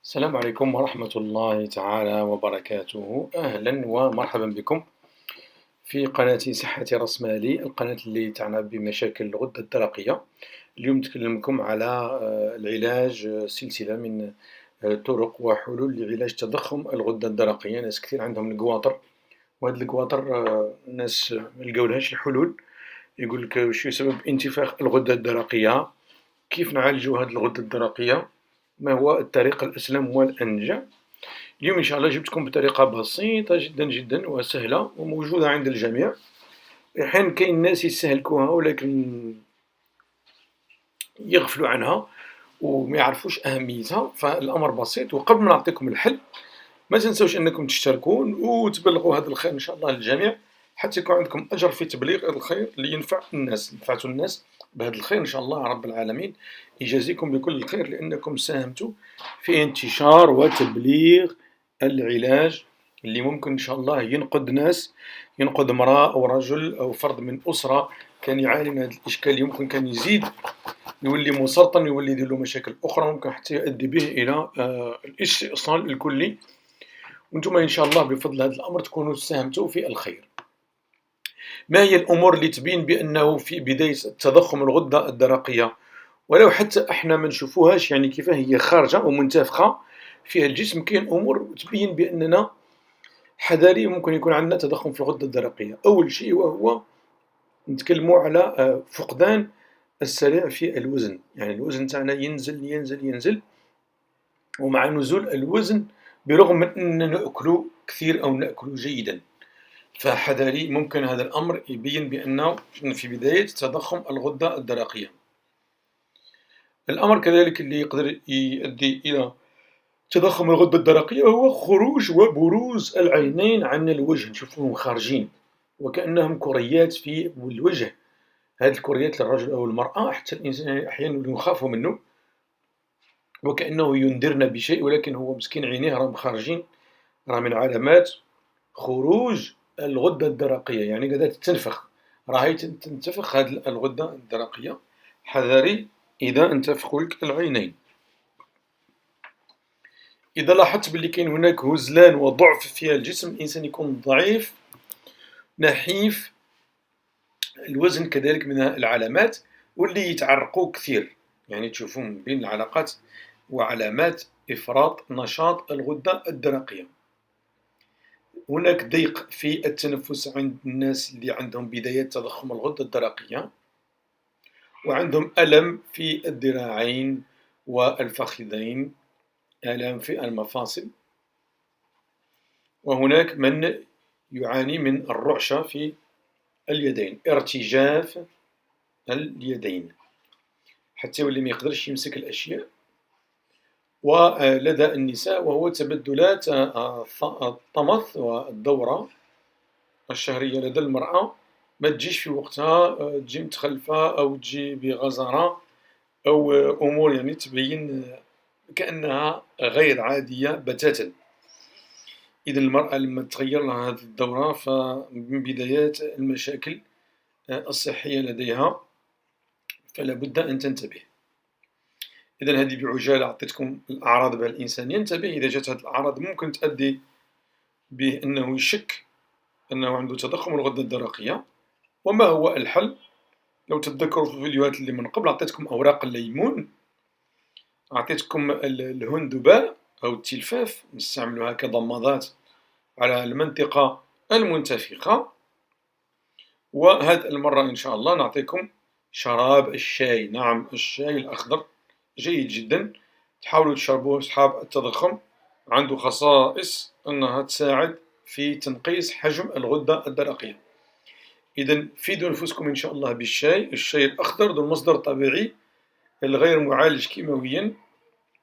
السلام عليكم ورحمة الله تعالى وبركاته. أهلا ومرحبا بكم في قناة صحة رأس مالي، القناة اللي تعنى بمشاكل الغدة الدرقية. اليوم نتكلمكم على العلاج، سلسلة من طرق وحلول لعلاج تضخم الغدة الدرقية. ناس كثير عندهم القواطر، وهاد القواطر الناس ملقاولهاش الحلول. يقولك شو سبب انتفاخ الغدة الدرقية، كيف نعالجو هاد الغدة الدرقية، ما هو الطريق الأسلم والأنجع. اليوم إن شاء الله جبتكم بطريقة بسيطة جدا جدا وسهلة وموجودة عند الجميع. أحيانا كاين ناس يستهلكوها ولكن يغفلوا عنها وما يعرفوش أهميتها، فالأمر بسيط. وقبل ما نعطيكم الحل ما تنسوش أنكم تشتركون وتبلغوا هذا الخير إن شاء الله للجميع، حتى يكون عندكم أجر في تبليغ الخير اللي ينفع الناس. نفعتوا الناس بهذا الخير إن شاء الله رب العالمين يجازيكم بكل الخير، لأنكم ساهمتوا في انتشار وتبليغ العلاج اللي ممكن إن شاء الله ينقذ ناس، ينقذ امرأة أو رجل أو فرد من أسرة كان يعاني من هذا الإشكال. يمكن كان يزيد يولي مسرطن، يولي يدير له مشاكل أخرى، ممكن حتى يؤدي به إلى الاستئصال الكلي. وانتم إن شاء الله بفضل هذا الأمر تكونوا ساهمتوا في الخير. ما هي الأمور اللي تبين بأنه في بداية تضخم الغدة الدرقية، ولو حتى احنا ما نشوفوهاش، يعني كيف هي خارجة ومنتفخة في الجسم؟ كاين أمور تبين بأننا حذاري ممكن يكون عندنا تضخم في الغدة الدرقية. أول شيء وهو نتكلموا على فقدان السريع في الوزن، يعني الوزن تاعنا ينزل ينزل ينزل، ومع نزول الوزن برغم من أننا نأكل كثير أو نأكل جيدا، فحذاري ممكن هذا الأمر يبين بأنه في بداية تضخم الغدة الدرقية. الأمر كذلك اللي يقدر يؤدي إلى تضخم الغدة الدرقية هو خروج وبروز العينين عن الوجه، نشوفوهم خارجين وكأنهم كريات في الوجه. هذه الكريات للرجل أو المرأة حتى الإنسان أحيانا يخاف منه وكأنه ينذرنا بشيء، ولكن هو مسكين عينيه راهم خارجين، راه من علامات خروج الغدة الدرقية، يعني قاعدة تنفخ، راهي تنتفخ هذه الغدة الدرقية. حذاري إذا انتفخوا لك العينين. إذا لاحظت بلي كاين هناك هزلان وضعف في الجسم، الإنسان يكون ضعيف نحيف، الوزن كذلك من العلامات، واللي يتعرقوا كثير، يعني تشوفون بين العلاقات وعلامات إفراط نشاط الغدة الدرقية. هناك ضيق في التنفس عند الناس اللي عندهم بدايات تضخم الغدة الدرقية، وعندهم ألم في الذراعين والفخذين، آلام في المفاصل. وهناك من يعاني من الرعشة في اليدين، ارتجاف اليدين، حتى يولي ما يقدرش يمسك الأشياء. ولدى النساء وهو تبدلات الطمث والدورة الشهرية لدى المرأة، ما تجيش في وقتها، تجي متخلفة أو تجي بغزارة أو أمور يعني تبين كأنها غير عادية بتاتا. إذا المرأة لما تغير لها هذه الدورة فمن بدايات المشاكل الصحية لديها، فلا بد أن تنتبه. إذا هذه بعجالة أعطيتكم الأعراض بها الإنسان ينتبه. إذا جات هذه الأعراض ممكن تؤدي بأنه يشك أنه عنده تضخم الغدة الدرقية. وما هو الحل؟ لو تتذكروا في الفيديوهات اللي من قبل أعطيتكم أوراق الليمون، أعطيتكم الهندباء أو التلفاف، نستعملوها كضمادات على المنطقة المنتفخة. وهذه المرة إن شاء الله نعطيكم شراب الشاي، نعم الشاي الأخضر جيد جدا، تحاولوا تشربوه أصحاب التضخم، عنده خصائص أنها تساعد في تنقيص حجم الغدة الدرقية. إذا فيدوا أنفسكم إن شاء الله بالشاي، الشاي الأخضر ذو المصدر الطبيعي الغير معالج كيماويا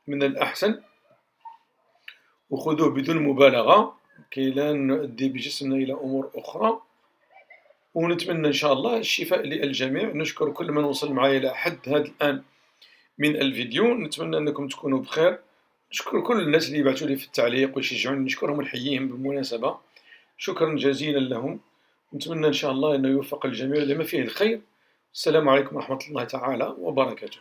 من الأحسن، وخذوه بدون مبالغة كي لا نؤدي بجسمنا إلى أمور أخرى. ونتمنى إن شاء الله الشفاء للجميع. نشكر كل من وصل معي إلى حد هذا الآن من الفيديو، نتمنى أنكم تكونوا بخير. نشكر كل الناس اللي يبعثوا لي في التعليق ويشجعوني، نشكرهم ونحييهم بالمناسبة، شكرا جزيلا لهم. نتمنى إن شاء الله أنه يوفق الجميع لما فيه الخير. السلام عليكم ورحمة الله تعالى وبركاته.